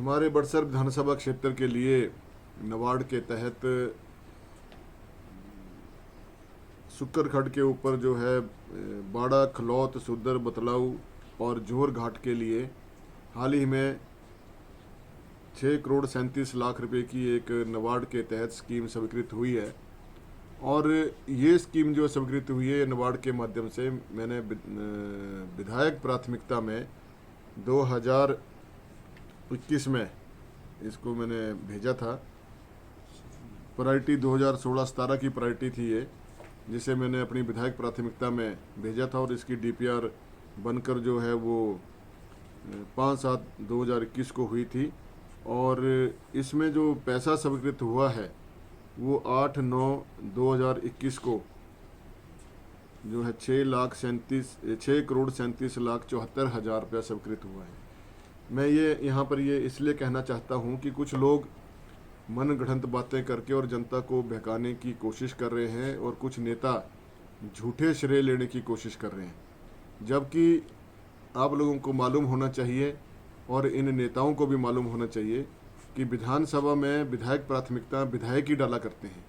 हमारे बड़सर विधानसभा क्षेत्र के लिए नवाड़ के तहत सुक्करखड़ के ऊपर जो है बाड़ा, खलौत, सुदर, बतलाऊ और जोहर घाट के लिए हाल ही में 6 करोड़ 37 लाख रुपए की एक नबार्ड के तहत स्कीम स्वीकृत हुई है। और ये स्कीम जो स्वीकृत हुई है नबार्ड के माध्यम से मैंने विधायक प्राथमिकता में 2021 में इसको मैंने भेजा था। प्रायोरिटी 2016-17 की प्रायोरिटी थी ये, जिसे मैंने अपनी विधायक प्राथमिकता में भेजा था और इसकी डीपीआर बनकर जो है वो 5/7/2021 को हुई थी। और इसमें जो पैसा स्वीकृत हुआ है वो 8/9/2021 को जो है 6,37,74,74,000 रुपया स्वीकृत हुआ है। मैं ये यहाँ पर ये इसलिए कहना चाहता हूँ कि कुछ लोग मनगढ़ंत बातें करके और जनता को बहकाने की कोशिश कर रहे हैं और कुछ नेता झूठे श्रेय लेने की कोशिश कर रहे हैं, जबकि आप लोगों को मालूम होना चाहिए और इन नेताओं को भी मालूम होना चाहिए कि विधानसभा में विधायक प्राथमिकता विधायक ही डाला करते हैं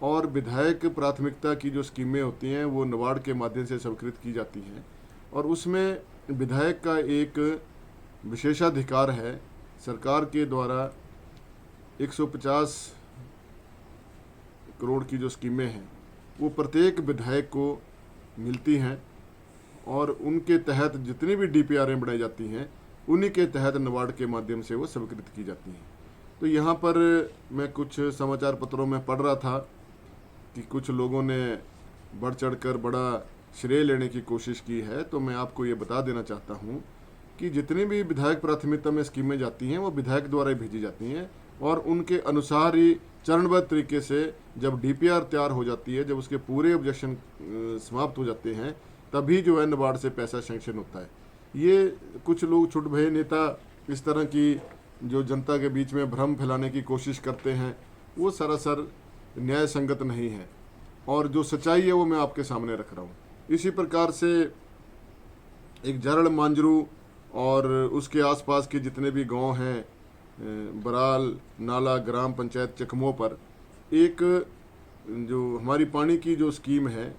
और विधायक प्राथमिकता की जो स्कीमें होती हैं वो नबार्ड के माध्यम से स्वीकृत की जाती हैं और उसमें विधायक का एक विशेषाधिकार है। सरकार के द्वारा 150 करोड़ की जो स्कीमें हैं वो प्रत्येक विधायक को मिलती हैं और उनके तहत जितनी भी डीपीआरें बनाई जाती हैं उन्हीं के तहत नबार्ड के माध्यम से वो स्वीकृत की जाती हैं। तो यहाँ पर मैं कुछ समाचार पत्रों में पढ़ रहा था कि कुछ लोगों ने बढ़ चढ़कर बड़ा श्रेय लेने की कोशिश की है। तो मैं आपको ये बता देना चाहता हूँ कि जितनी भी विधायक प्राथमिकता में स्कीमें जाती हैं वो विधायक द्वारा ही भेजी जाती हैं और उनके अनुसार ही चरणबद्ध तरीके से जब डीपीआर तैयार हो जाती है, जब उसके पूरे ऑब्जेक्शन समाप्त हो जाते हैं, तभी जो है नबार्ड से पैसा सेंक्शन होता है। ये कुछ लोग छुट भये नेता इस तरह की जो जनता के बीच में भ्रम फैलाने की कोशिश करते हैं वो सरासर न्याय संगत नहीं है और जो सच्चाई है वो मैं आपके सामने रख रहा हूँ। इसी प्रकार से एक जरड़, मांजरू और उसके आसपास के जितने भी गांव हैं, बराल, नाला, ग्राम पंचायत चकमों पर एक जो हमारी पानी की जो स्कीम है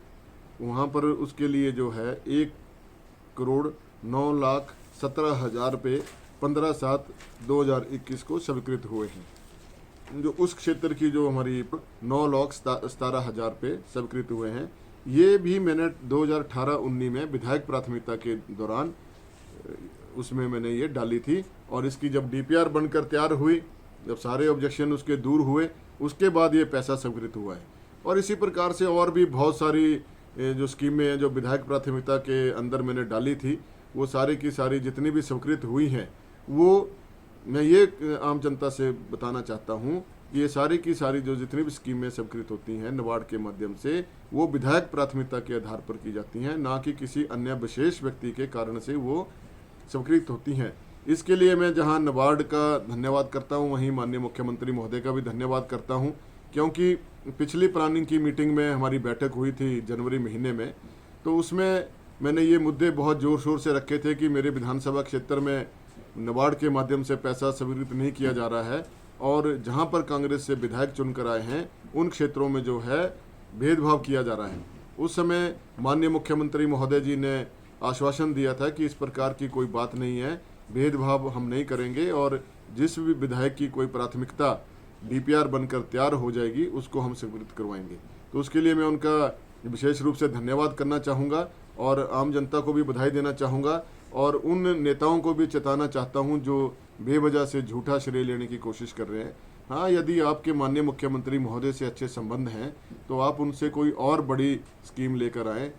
वहाँ पर उसके लिए जो है 1,09,17,000 रुपये 15/7/2021 को स्वीकृत हुए हैं। जो उस क्षेत्र की जो हमारी 9,17,000 रुपये स्वीकृत हुए हैं, ये भी मैंने 2018-19 में विधायक प्राथमिकता के दौरान उसमें मैंने ये डाली थी और इसकी जब डीपीआर बनकर तैयार हुई, जब सारे ऑब्जेक्शन उसके दूर हुए, उसके बाद ये पैसा स्वीकृत हुआ है। और इसी प्रकार से और भी बहुत सारी जो स्कीमें हैं जो विधायक प्राथमिकता के अंदर मैंने डाली थी, वो सारी की सारी जितनी भी स्वीकृत हुई हैं वो मैं ये आम जनता से बताना चाहता हूँ कि ये सारी की सारी जो जितनी भी स्कीमें स्वीकृत होती हैं नबार्ड के माध्यम से वो विधायक प्राथमिकता के आधार पर की जाती हैं, ना कि किसी अन्य विशेष व्यक्ति के कारण से वो स्वीकृत होती हैं। इसके लिए मैं जहाँ नबार्ड का धन्यवाद करता हूँ वहीं माननीय मुख्यमंत्री महोदय का भी धन्यवाद करता हूँ, क्योंकि पिछली प्लानिंग की मीटिंग में हमारी बैठक हुई थी जनवरी महीने में, तो उसमें मैंने ये मुद्दे बहुत ज़ोर शोर से रखे थे कि मेरे विधानसभा क्षेत्र में नबार्ड के माध्यम से पैसा स्वीकृत नहीं किया जा रहा है और जहाँ पर कांग्रेस से विधायक चुनकर आए हैं उन क्षेत्रों में जो है भेदभाव किया जा रहा है। उस समय माननीय मुख्यमंत्री महोदय जी ने आश्वासन दिया था कि इस प्रकार की कोई बात नहीं है, भेदभाव हम नहीं करेंगे और जिस भी विधायक की कोई प्राथमिकता डीपीआर बनकर तैयार हो जाएगी उसको हम स्वीकृत करवाएंगे। तो उसके लिए मैं उनका विशेष रूप से धन्यवाद करना चाहूँगा और आम जनता को भी बधाई देना चाहूँगा और उन नेताओं को भी चेताना चाहता हूँ जो बेवजह से झूठा श्रेय लेने की कोशिश कर रहे हैं। हाँ, यदि आपके माननीय मुख्यमंत्री महोदय से अच्छे संबंध हैं तो आप उनसे कोई और बड़ी स्कीम लेकर आएँ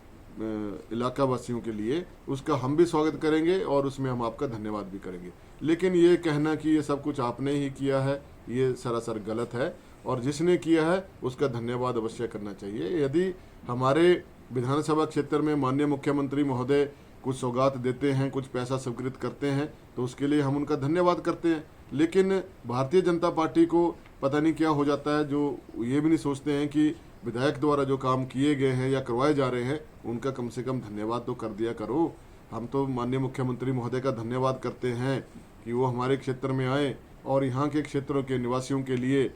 इलाका वासियों के लिए, उसका हम भी स्वागत करेंगे और उसमें हम आपका धन्यवाद भी करेंगे। लेकिन ये कहना कि ये सब कुछ आपने ही किया है, ये सरासर गलत है और जिसने किया है उसका धन्यवाद अवश्य करना चाहिए। यदि हमारे विधानसभा क्षेत्र में माननीय मुख्यमंत्री महोदय कुछ सौगात देते हैं, कुछ पैसा स्वीकृत करते हैं तो उसके लिए हम उनका धन्यवाद करते हैं। लेकिन भारतीय जनता पार्टी को पता नहीं क्या हो जाता है, जो ये भी नहीं सोचते हैं कि विधायक द्वारा जो काम किए गए हैं या करवाए जा रहे हैं उनका कम से कम धन्यवाद तो कर दिया करो। हम तो माननीय मुख्यमंत्री महोदय का धन्यवाद करते हैं कि वो हमारे क्षेत्र में आए और यहाँ के क्षेत्रों के निवासियों के लिए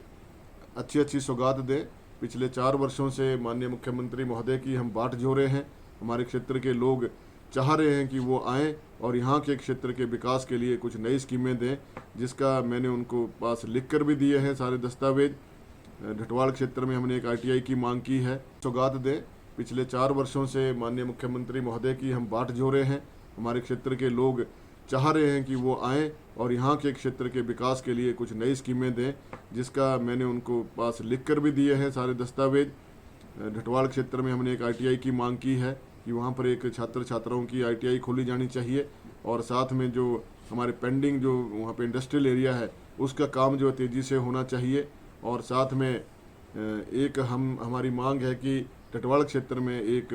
अच्छी अच्छी सौगात दें। पिछले 4 वर्षों से माननीय मुख्यमंत्री महोदय की हम बाट जोड़े हैं। हमारे क्षेत्र के लोग चाह रहे हैं कि वो आएँ और यहाँ के क्षेत्र के विकास के लिए कुछ नई स्कीमें दें, जिसका मैंने उनको पास लिख कर भी दिए हैं सारे दस्तावेज। ढटवाल क्षेत्र में हमने एक ITI की मांग की है, सौगात दें। पिछले 4 वर्षों से माननीय मुख्यमंत्री महोदय की हम बाट जोड़े हैं। हमारे क्षेत्र के लोग चाह रहे हैं कि वो आएँ और यहाँ के क्षेत्र के विकास के लिए कुछ नई स्कीमें दें, जिसका मैंने उनको पास लिख कर भी दिए हैं सारे दस्तावेज। ढटवाल क्षेत्र में हमने एक ITI की मांग की है कि वहाँ पर एक छात्र छात्राओं की ITI खोली जानी चाहिए और साथ में जो हमारे पेंडिंग जो वहाँ पे इंडस्ट्रियल एरिया है उसका काम जो तेज़ी से होना चाहिए। और साथ में एक हमारी मांग है कि ढटवाल क्षेत्र में एक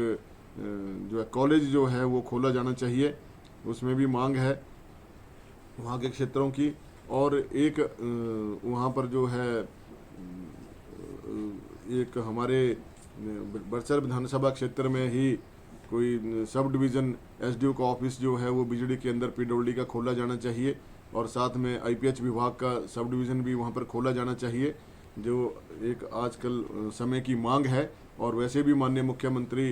जो है कॉलेज जो है वो खोला जाना चाहिए, उसमें भी मांग है वहाँ के क्षेत्रों की। और एक वहाँ पर जो है एक हमारे बड़सर विधानसभा क्षेत्र में ही कोई सब डिवीज़न SDO का ऑफिस जो है वो बिजली के अंदर PWD का खोला जाना चाहिए और साथ में IPH विभाग का सब डिवीज़न भी वहाँ पर खोला जाना चाहिए, जो एक आजकल समय की मांग है। और वैसे भी माननीय मुख्यमंत्री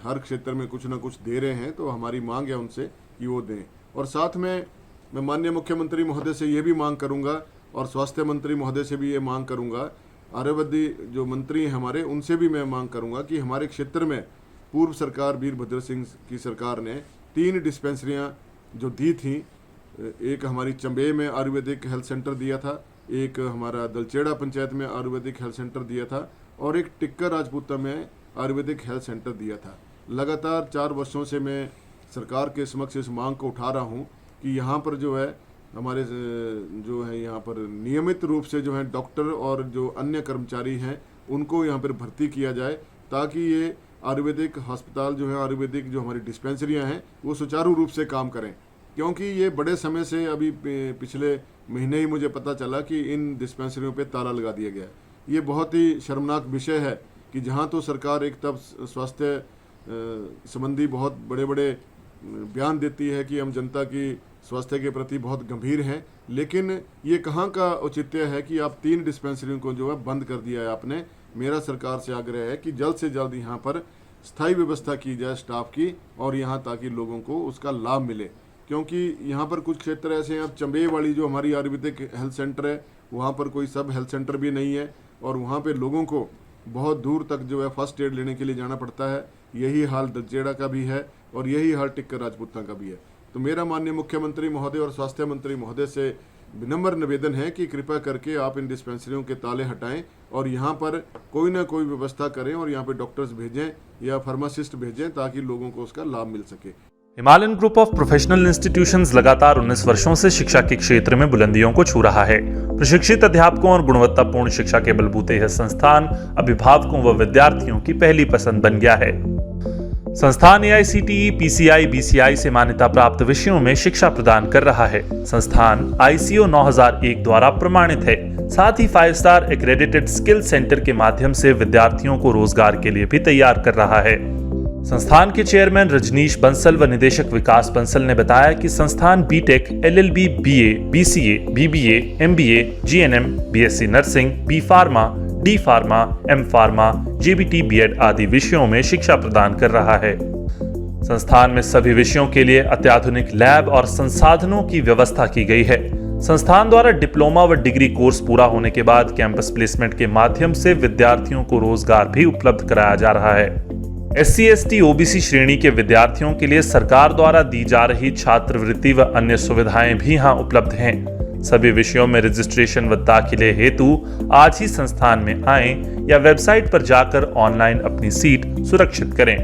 हर क्षेत्र में कुछ ना कुछ दे रहे हैं, तो हमारी मांग है उनसे कि वो दें। और साथ में मैं माननीय मुख्यमंत्री महोदय से ये भी मांग करूंगा और स्वास्थ्य मंत्री महोदय से भी ये मांग करूंगा, आर्यवद्दी जो मंत्री हैं हमारे, उनसे भी मैं मांग करूंगा कि हमारे क्षेत्र में पूर्व सरकार वीरभद्र सिंह की सरकार ने 3 डिस्पेंसरियां जो दी थी, एक हमारी चंबे में आयुर्वेदिक हेल्थ सेंटर दिया था, एक हमारा दलचेड़ा पंचायत में आयुर्वेदिक हेल्थ सेंटर दिया था और एक टिक्कर राजपूता में आयुर्वेदिक हेल्थ सेंटर दिया था। लगातार 4 वर्षों से मैं सरकार के समक्ष इस मांग को उठा रहा हूं कि यहाँ पर जो है हमारे जो है यहाँ पर नियमित रूप से जो है डॉक्टर और जो अन्य कर्मचारी हैं उनको यहाँ पर भर्ती किया जाए, ताकि ये आयुर्वेदिक अस्पताल जो है, आयुर्वेदिक जो हमारी डिस्पेंसरियाँ हैं वो सुचारू रूप से काम करें। क्योंकि ये बड़े समय से अभी पिछले महीने ही मुझे पता चला कि इन डिस्पेंसरियों पे ताला लगा दिया गया। ये बहुत ही शर्मनाक विषय है कि जहाँ तो सरकार एक तब स्वास्थ्य संबंधी बहुत बड़े बड़े बयान देती है कि हम जनता की स्वास्थ्य के प्रति बहुत गंभीर हैं, लेकिन ये कहाँ का औचित्य है कि आप 3 डिस्पेंसरियों को जो है बंद कर दिया है आपने। मेरा सरकार से आग्रह है कि जल्द से जल्द यहाँ पर स्थायी व्यवस्था की जाए स्टाफ की, और यहाँ ताकि लोगों को उसका लाभ मिले। क्योंकि यहाँ पर कुछ क्षेत्र ऐसे हैं, अब चंबे वाली जो हमारी आयुर्वेदिक हेल्थ सेंटर है वहाँ पर कोई सब हेल्थ सेंटर भी नहीं है और वहाँ पे लोगों को बहुत दूर तक जो है फर्स्ट एड लेने के लिए जाना पड़ता है। यही हाल दलचेड़ा का भी है और यही हाल टिक्कर राजपूता का भी है। तो मेरा माननीय मुख्यमंत्री महोदय और स्वास्थ्य मंत्री महोदय से विनम्र निवेदन है कि कृपया करके आप इन डिस्पेंसरियों के ताले हटाएं और यहाँ पर कोई ना कोई व्यवस्था करें और यहाँ पे डॉक्टर्स भेजें या फार्मासिस्ट भेजें ताकि लोगों को उसका लाभ मिल सके। Himalayan group of professional institutions लगातार 19 वर्षों से शिक्षा के क्षेत्र में बुलंदियों को छू रहा है। प्रशिक्षित अध्यापकों और गुणवत्तापूर्ण शिक्षा के बलबूते यह संस्थान अभिभावकों व विद्यार्थियों की पहली पसंद बन गया है। संस्थान AICTE, PCI, BCI से मान्यता प्राप्त विषयों में शिक्षा प्रदान कर रहा है। संस्थान ICO 9001 द्वारा प्रमाणित है। साथ ही 5 स्टार एक्रेडिटेड स्किल सेंटर के माध्यम से विद्यार्थियों को रोजगार के लिए भी तैयार कर रहा है। संस्थान के चेयरमैन रजनीश बंसल व निदेशक विकास बंसल ने बताया कि संस्थान BTech, LLB, BA, BCA, BBA, MBA, GNM, BSc nursing, B pharma, D pharma, M pharma, JBT, BEd आदि विषयों में शिक्षा प्रदान कर रहा है। संस्थान में सभी विषयों के लिए अत्याधुनिक लैब और संसाधनों की व्यवस्था की गई है। संस्थान द्वारा डिप्लोमा व डिग्री कोर्स पूरा होने के बाद कैंपस प्लेसमेंट के माध्यम से विद्यार्थियों को रोजगार भी उपलब्ध कराया जा रहा है। SC, ST, OBC श्रेणी के विद्यार्थियों के लिए सरकार द्वारा दी जा रही छात्रवृत्ति व अन्य सुविधाएं भी यहाँ उपलब्ध हैं। सभी विषयों में रजिस्ट्रेशन व दाखिले हेतु आज ही संस्थान में आएं या वेबसाइट पर जाकर ऑनलाइन अपनी सीट सुरक्षित करें।